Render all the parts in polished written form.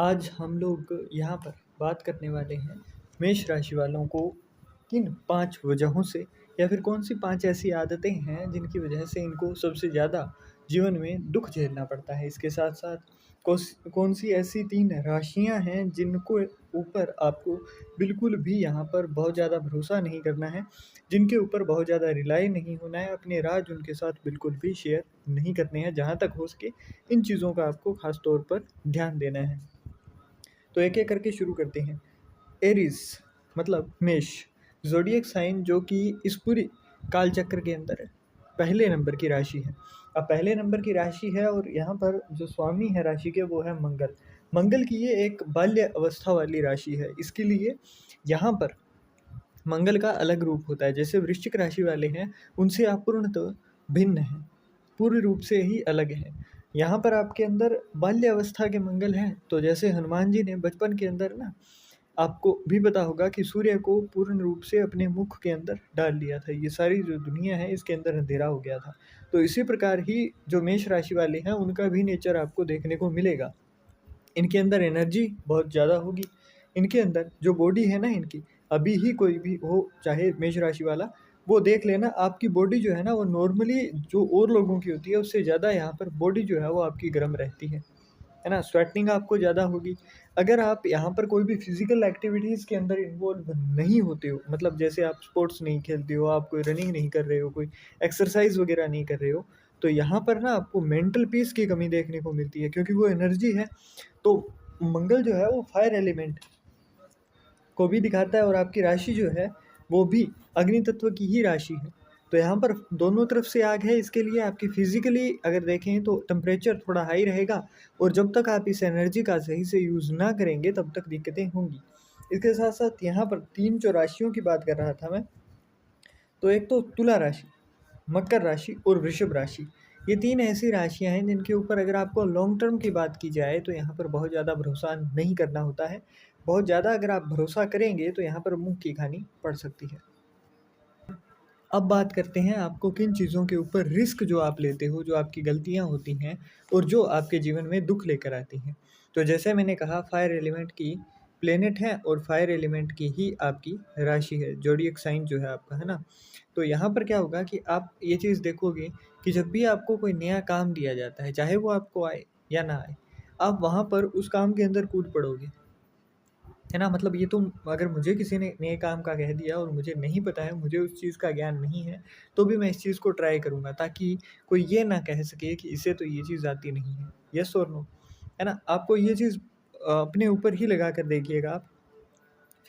आज हम लोग यहाँ पर बात करने वाले हैं मेष राशि वालों को किन 5 वजहों से या फिर कौन-सी 5 ऐसी आदतें हैं जिनकी वजह से इनको सबसे ज़्यादा जीवन में दुःख झेलना पड़ता है। इसके साथ-साथ कौन-सी ऐसी 3 राशियाँ हैं जिनको ऊपर आपको बिल्कुल भी यहाँ पर बहुत ज़्यादा भरोसा नहीं करना है, जिनके ऊपर बहुत ज़्यादा रिलाय नहीं होना है, अपने राज उनके साथ बिल्कुल भी शेयर नहीं करने हैं। जहाँ तक हो सके इन चीज़ों का आपको ख़ास तौर पर ध्यान देना है। तो एक-एक करके शुरू करते हैं। एरीज़ मतलब मेष, ज़ोडिएक साइन जो कि इस पूरी काल चक्र के अंदर पहले नंबर की राशि है। अब पहले नंबर की राशि है और यहाँ पर जो स्वामी है राशि के वो है मंगल। मंगल की ये एक बाल्य अवस्था वाली राशि है। इसके लिए यहाँ पर मंगल का अलग रूप होता है। जैसे वृश्चिक राशि वाले हैं, उनसे आप पूर्णतः भिन्न हैं, पूर्ण रूप से ही अलग हैं। यहाँ पर आपके अंदर बाल्य अवस्था के मंगल हैं, तो जैसे हनुमान जी ने बचपन के अंदर ना आपको भी पता होगा कि सूर्य को पूर्ण रूप से अपने मुख के अंदर डाल लिया था। ये सारी जो दुनिया है इसके अंदर अंधेरा हो गया था। तो इसी प्रकार ही जो मेष राशि वाले हैं उनका भी नेचर आपको देखने को मिलेगा। इनके अंदर एनर्जी बहुत ज़्यादा होगी। इनके अंदर जो बॉडी है ना इनकी, अभी ही कोई भी हो चाहे मेष राशि वाला, वो देख लेना आपकी बॉडी जो है ना वो नॉर्मली जो और लोगों की होती है उससे ज़्यादा यहाँ पर बॉडी जो है वो आपकी गर्म रहती है ना? स्वेटिंग आपको ज़्यादा होगी। अगर आप यहाँ पर कोई भी फिज़िकल एक्टिविटीज़ के अंदर इन्वॉल्व नहीं होते हो, मतलब जैसे आप स्पोर्ट्स नहीं खेलते हो, आप कोई रनिंग नहीं कर रहे हो, कोई एक्सरसाइज़ वगैरह नहीं कर रहे हो, तो यहाँ पर ना आपको मेंटल पीस की कमी देखने को मिलती है क्योंकि वो एनर्जी है। तो मंगल जो है वो फायर एलिमेंट को भी दिखाता है और आपकी राशि जो है वो भी अग्नि तत्व की ही राशि है। तो यहाँ पर दोनों तरफ से आग है, इसके लिए आपकी फिजिकली अगर देखें तो टेम्परेचर थोड़ा हाई रहेगा और जब तक आप इस एनर्जी का सही से यूज़ ना करेंगे तब तक दिक्कतें होंगी। इसके साथ साथ यहाँ पर 3 जो राशियों की बात कर रहा था मैं, तो एक तो तुला राशि, मकर राशि और वृषभ राशि। ये 3 ऐसी राशियाँ हैं जिनके ऊपर अगर आपको लॉन्ग टर्म की बात की जाए तो यहाँ पर बहुत ज़्यादा भरोसा नहीं करना होता है। बहुत ज़्यादा अगर आप भरोसा करेंगे तो यहाँ पर मुँह की खानी पड़ सकती है। अब बात करते हैं आपको किन चीज़ों के ऊपर रिस्क जो आप लेते हो, जो आपकी गलतियाँ होती हैं और जो आपके जीवन में दुःख लेकर आती हैं। तो जैसे मैंने कहा फायर एलिमेंट की प्लेनेट है और फायर एलिमेंट की ही आपकी राशि है, ज़ोडिएक साइन जो है आपका, है ना? तो यहाँ पर क्या होगा कि आप ये चीज़ देखोगे कि जब भी आपको कोई नया काम दिया जाता है, चाहे वो आपको आए या ना आए, आप वहाँ पर उस काम के अंदर कूद पड़ोगे। है ना? मतलब ये तो अगर मुझे किसी ने नए काम का कह दिया और मुझे नहीं पता है, मुझे उस चीज़ का ज्ञान नहीं है, तो भी मैं इस चीज़ को ट्राई करूँगा ताकि कोई ये ना कह सके कि इसे तो ये चीज़ आती नहीं है। येस और नो? है ना? आपको ये चीज़ अपने ऊपर ही लगा कर देखिएगा आप,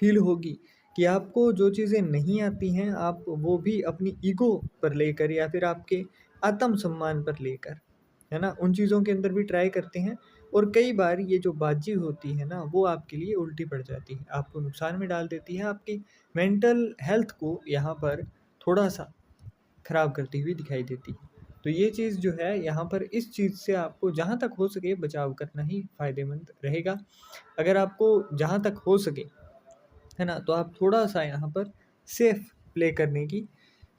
फ़ील होगी कि आपको जो चीज़ें नहीं आती हैं, आप वो भी अपनी ईगो पर लेकर या फिर आपके आत्म-सम्मान पर लेकर, है ना? उन चीज़ों के अंदर भी ट्राई करते हैं और कई बार ये जो बाजी होती है ना, वो आपके लिए उल्टी पड़ जाती है। आपको नुकसान में डाल देती है, आपकी मेंटल हेल्थ को यहाँ पर थोड़ा-सा खराब करती हुई दिखाई देती है। तो ये चीज़ जो है यहाँ पर इस चीज़ से आपको जहाँ तक हो सके बचाव करना ही फ़ायदेमंद रहेगा। अगर आपको जहाँ तक हो सके, है ना? तो आप थोड़ा-सा यहाँ पर सेफ़ प्ले करने की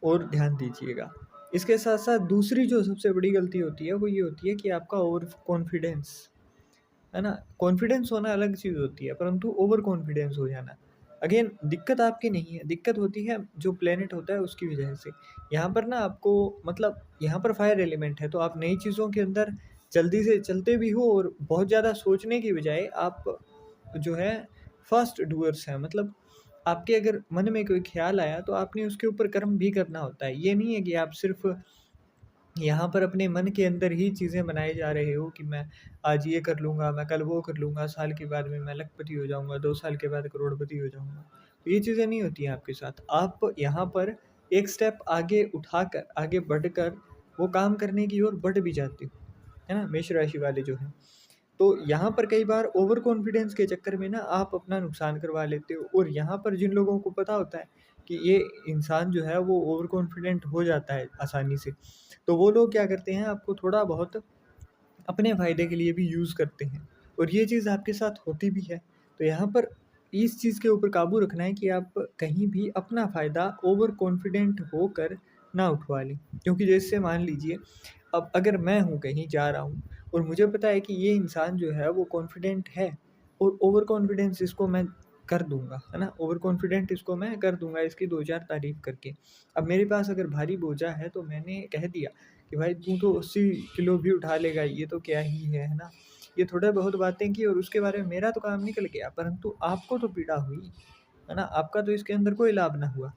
ओर ध्यान दीजिएगा। इसके साथ-साथ दूसरी जो सबसे बड़ी गलती होती है, वो ये होती है कि आपका ओवर कॉन्फिडेंस, है ना? कॉन्फिडेंस होना अलग चीज़ होती है, परंतु ओवर कॉन्फिडेंस हो जाना। अगेन दिक्कत आपकी नहीं है, दिक्कत होती है जो प्लैनेट होता है उसकी वजह से। यहाँ पर ना आपको मतलब यहाँ पर फायर एलिमेंट है, तो आप नई चीज़ों के अंदर जल्दी से चलते भी हो और बहुत ज़्यादा सोचने की बजाय आप जो है फ़ास्ट डूअर्स हैं। मतलब आपके अगर मन में कोई ख़्याल आया तो आपने उसके ऊपर कर्म भी करना होता है। ये नहीं है कि आप सिर्फ़ यहाँ पर अपने मन के अंदर ही चीज़ें बनाए जा रहे हो कि मैं आज ये कर लूँगा, मैं कल वो कर लूँगा, साल के बाद में मैं लखपति हो जाऊँगा, 2 साल के बाद करोड़पति हो जाऊँगा। तो ये चीज़ें नहीं होती हैं आपके साथ। आप यहाँ पर एक स्टेप आगे उठाकर, आगे बढ़कर वो काम करने की ओर बढ़ भी जाते हो, है ना? मेष राशि वाले जो हैं। तो यहाँ पर कई बार ओवर कॉन्फिडेंस के चक्कर में ना आप अपना नुकसान करवा लेते हो और यहाँ पर जिन लोगों को पता होता है कि ये इंसान जो है वो ओवर कॉन्फिडेंट हो जाता है आसानी से, तो वो लोग क्या करते हैं आपको थोड़ा बहुत अपने फ़ायदे के लिए भी यूज़ करते हैं और ये चीज़ आपके साथ होती भी है। तो यहाँ पर इस चीज़ के ऊपर काबू रखना है कि आप कहीं भी अपना फ़ायदा ओवर कॉन्फिडेंट होकर ना उठवा लें। क्योंकि जैसे मान लीजिए अब अगर मैं हूँ कहीं जा रहा हूँ और मुझे पता है कि ये इंसान जो है वो कॉन्फिडेंट है, और ओवर कॉन्फिडेंस इसको मैं कर दूँगा, है ना? ओवर कॉन्फिडेंट इसको मैं कर दूँगा इसकी 2-4 तारीफ़ करके। अब मेरे पास अगर भारी बोझा है तो मैंने कह दिया कि भाई तू तो 80 किलो भी उठा लेगा, ये तो क्या ही है ना? ये थोड़ा बहुत बातें की और उसके बारे में मेरा तो काम निकल गया, परंतु आपको तो पीड़ा हुई, है ना? आपका तो इसके अंदर कोई लाभ ना हुआ।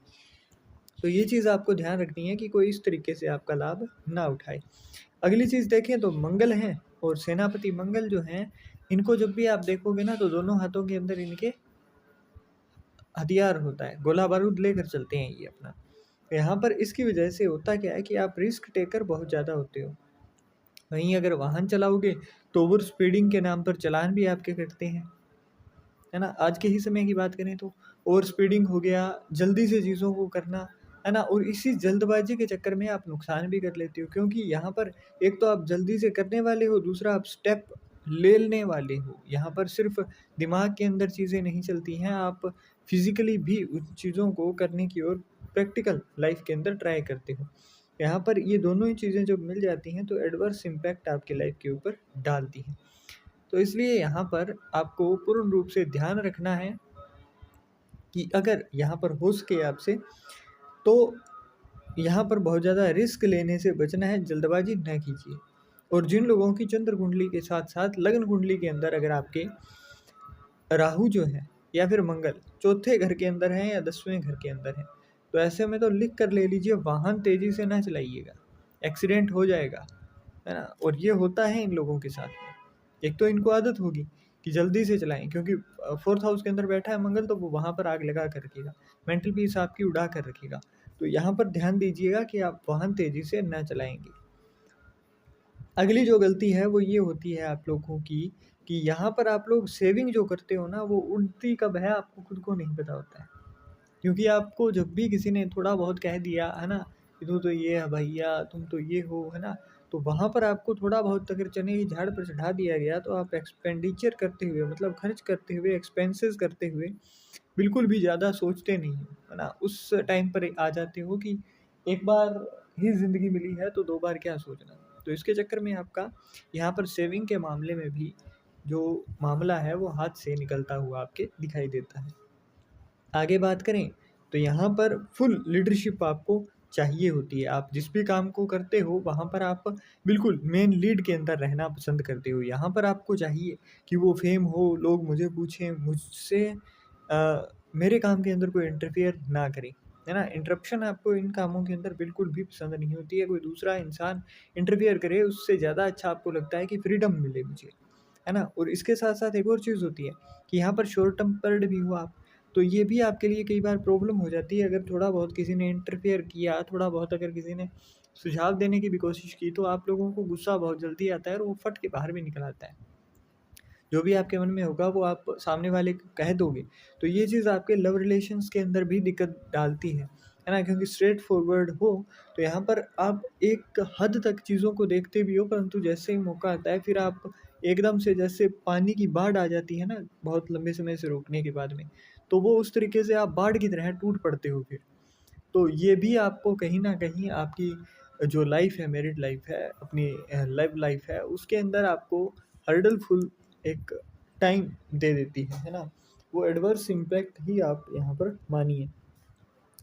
तो ये चीज़ आपको ध्यान रखनी है कि कोई इस तरीके से आपका लाभ ना उठाए। अगली चीज़ देखें तो मंगल हैं और सेनापति मंगल जो हैं, इनको जब भी आप देखोगे ना तो दोनों हाथों के अंदर इनके हथियार होता है, गोला बारूद लेकर चलते हैं ये अपना। तो यहाँ पर इसकी वजह से होता क्या है कि आप रिस्क टेकर बहुत ज़्यादा होते हो। वहीं अगर वाहन चलाओगे तो ओवर स्पीडिंग के नाम पर चालान भी आपके कटते हैं, है ना? आज के ही समय की बात करें तो ओवर स्पीडिंग हो गया, जल्दी से चीज़ों को करना, है ना? और इसी जल्दबाज़ी के चक्कर में आप नुकसान भी कर लेते हो, क्योंकि यहाँ पर एक तो आप जल्दी से करने वाले हो, दूसरा आप स्टेप ले लेने वाले हो। यहाँ पर सिर्फ़ दिमाग के अंदर चीज़ें नहीं चलती हैं, आप फिज़िकली भी उन चीज़ों को करने की ओर प्रैक्टिकल लाइफ़ के अंदर ट्राई करते हो। यहाँ पर ये दोनों ही चीज़ें जब मिल जाती हैं तो एडवर्स इम्पैक्ट आपकी लाइफ़ के ऊपर डालती हैं। तो इसलिए यहाँ पर आपको पूर्ण रूप से ध्यान रखना है कि अगर यहाँ पर हो सके आपसे, तो यहाँ पर बहुत ज़्यादा रिस्क लेने से बचना है, जल्दबाजी ना कीजिए। और जिन लोगों की चंद्र कुंडली के साथ-साथ लग्न कुंडली के अंदर अगर आपके राहु जो है या फिर मंगल चौथे घर के अंदर है या 10वें घर के अंदर है, तो ऐसे में तो लिख कर ले लीजिए, वाहन तेज़ी से ना चलाइएगा, एक्सीडेंट हो जाएगा, है ना? और ये होता है इन लोगों के साथ में। एक तो इनको आदत होगी कि जल्दी से चलाएँ, क्योंकि 4th हाउस के अंदर बैठा है मंगल, तो वो वहाँ पर आग लगा कर रखेगा, मेंटल पीस आपकी उड़ा कर रखेगा। तो यहाँ पर ध्यान दीजिएगा कि आप वाहन तेज़ी से ना चलाएँगे। अगली जो गलती है वो ये होती है आप लोगों की कि यहाँ पर आप लोग सेविंग जो करते हो ना, वो उड़ती कब है आपको खुद को नहीं पता होता है। क्योंकि आपको जब भी किसी ने थोड़ा बहुत कह दिया, है ना, कि तू तो ये है भैया, तुम तो ये हो, है ना? तो वहाँ पर आपको थोड़ा बहुत अगर चने की झाड़ पर चढ़ा दिया गया तो आप एक्सपेंडिचर करते हुए, मतलब खर्च करते हुए, एक्सपेंसेस करते हुए बिल्कुल भी ज़्यादा सोचते नहीं हो, है ना? उस टाइम पर आ जाते हो कि एक बार ही ज़िंदगी मिली है तो 2 बार क्या सोचना। तो इसके चक्कर में आपका यहाँ पर सेविंग के मामले में भी जो मामला है वो हाथ से निकलता हुआ आपके दिखाई देता है। आगे बात करें तो यहाँ पर फुल लीडरशिप आपको चाहिए होती है। आप जिस भी काम को करते हो वहाँ पर आप बिल्कुल मेन लीड के अंदर रहना पसंद करते हो। यहाँ पर आपको चाहिए कि वो फ़ेम हो, लोग मुझे पूछें, मुझसे मेरे काम के अंदर कोई इंटरफियर ना करे, है ना? इंटरप्शन आपको इन कामों के अंदर बिल्कुल भी पसंद नहीं होती है। कोई दूसरा इंसान इंटरफियर करे उससे ज़्यादा अच्छा आपको लगता है कि फ्रीडम मिले मुझे, है ना? और इसके साथ-साथ एक और चीज़ होती है कि यहाँ पर शॉर्ट टेम्पर्ड भी हो आप, तो ये भी आपके लिए कई बार प्रॉब्लम हो जाती है। अगर थोड़ा बहुत किसी ने इंटरफेयर किया, थोड़ा बहुत अगर किसी ने सुझाव देने की भी कोशिश की, तो आप लोगों को गुस्सा बहुत जल्दी आता है और वो फट के बाहर भी निकल आता है। जो भी आपके मन में होगा वो आप सामने वाले को कह दोगे। तो ये चीज़ आपके लव रिलेशंस के अंदर भी दिक्कत डालती है ना? क्योंकि स्ट्रेट फॉरवर्ड हो तो यहाँ पर आप एक हद तक चीज़ों को देखते भी हो, परंतु जैसे ही मौका आता है फिर आप एकदम से, जैसे पानी की बाढ़ आ जाती है ना, बहुत लंबे समय से रोकने के बाद में, तो वो उस तरीके से आप बाढ़ की तरह टूट पड़ते हो फिर। तो ये भी आपको कहीं न कहीं आपकी जो लाइफ़ है, मैरिड लाइफ़ है, अपनी लव लाइफ़ है, उसके अंदर आपको हर्डलफुल एक टाइम दे देती है ना? वो एडवर्स इम्पैक्ट ही आप यहाँ पर मानिए।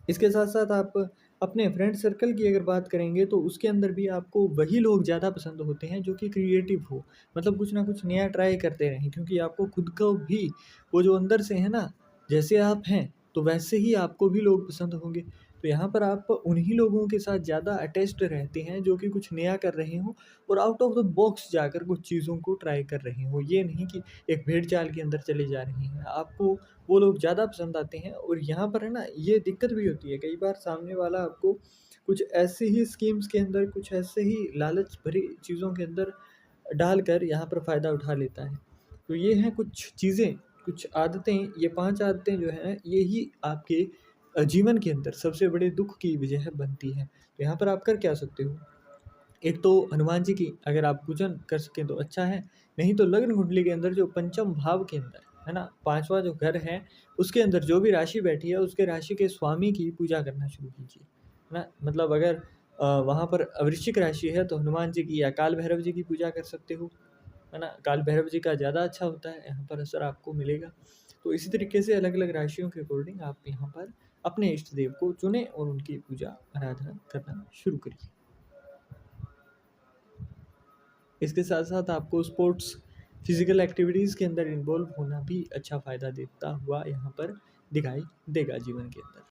इसके साथ-साथ आप अपने फ्रेंड सर्कल की अगर बात करेंगे तो उसके अंदर भी आपको वही लोग ज़्यादा पसंद होते हैं जो कि क्रिएटिव हो। मतलब कुछ ना कुछ नया ट्राई करते रहें, क्योंकि आपको खुद को भी वो जो अंदर से है ना, जैसे आप हैं, तो वैसे ही आपको भी लोग पसंद होंगे। तो यहाँ पर आप उन्हीं लोगों के साथ ज़्यादा अटैच्ड रहते हैं जो कि कुछ नया कर रहे हों और आउट ऑफ द बॉक्स जाकर कुछ चीज़ों को ट्राई कर रहे हों। ये नहीं कि एक भेड़-चाल के अंदर चले जा रहे हैं। आपको वो लोग ज़्यादा पसंद आते हैं और यहाँ पर है ना, ये दिक्कत भी होती है कई बार, सामने वाला आपको कुछ ऐसे ही स्कीम्स के अंदर, कुछ ऐसे ही लालच भरी चीज़ों के अंदर डालकर यहाँ पर फ़ायदा उठा लेता है। तो ये हैं कुछ चीज़ें, कुछ आदतें, ये 5 आदतें जो हैं ये ही आपके जीवन के अंदर सबसे बड़े दुःख की वजह बनती हैं। तो यहाँ पर आप कर क्या सकते हो? एक तो हनुमान जी की अगर आप पूजन कर सकें तो अच्छा है, नहीं तो लग्न कुंडली के अंदर जो पंचम भाव के अंदर, है ना? 5वाँ जो घर है, उसके अंदर जो भी राशि बैठी है, उसके राशि के स्वामी की पूजा करना शुरू कीजिए, है ना? मतलब अगर वहाँ पर वृश्चिक राशि है, तो हनुमान जी की या काल भैरव जी की पूजा कर सकते हो। है ना, काल भैरव जी का ज़्यादा अच्छा होता है, यहाँ पर असर आपको मिलेगा। तो इसी तरीके से अलग अलग राशियों के अकॉर्डिंग आप यहाँ पर अपने इष्ट देव को चुनें और उनकी पूजा आराधना करना शुरू करिए। इसके साथ साथ आपको स्पोर्ट्स फिजिकल एक्टिविटीज़ के अंदर इन्वॉल्व होना भी अच्छा फ़ायदा देता हुआ यहाँ पर दिखाई देगा जीवन के अंदर।